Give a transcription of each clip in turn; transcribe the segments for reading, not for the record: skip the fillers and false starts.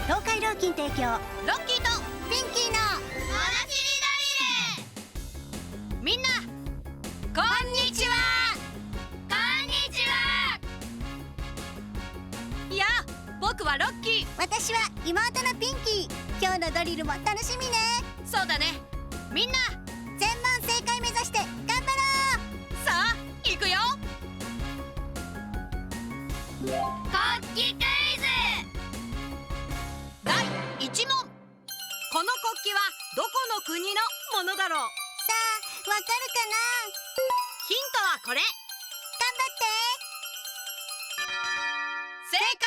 東海料金提供ロッキーとピンキーのみんなこんにちは。こんにちは。いや、僕はロッキー。私は妹のピンキー。今日のドリルも楽しみね。そうだね。みんな全問正解目指して頑張ろう。さあ行くよ。国旗クイズ第1問。この国旗はどこの国のものだろう。さあ、わかるかな。ヒントはこれ。頑正解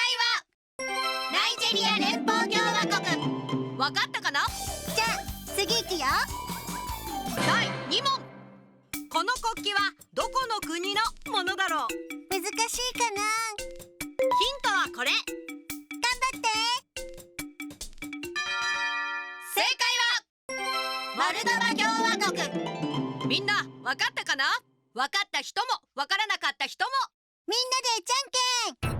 はナイジェリア連邦共和国。わかったかな。張って。じゃあ次行くよ。第2問。この国旗はどこの国のものだろう。難しいかな。ヒントはこれ。頑張って。正解はモルドバ共和国。みんなわかったかな。わかった人もわからなかった人も。みんなでじゃんけん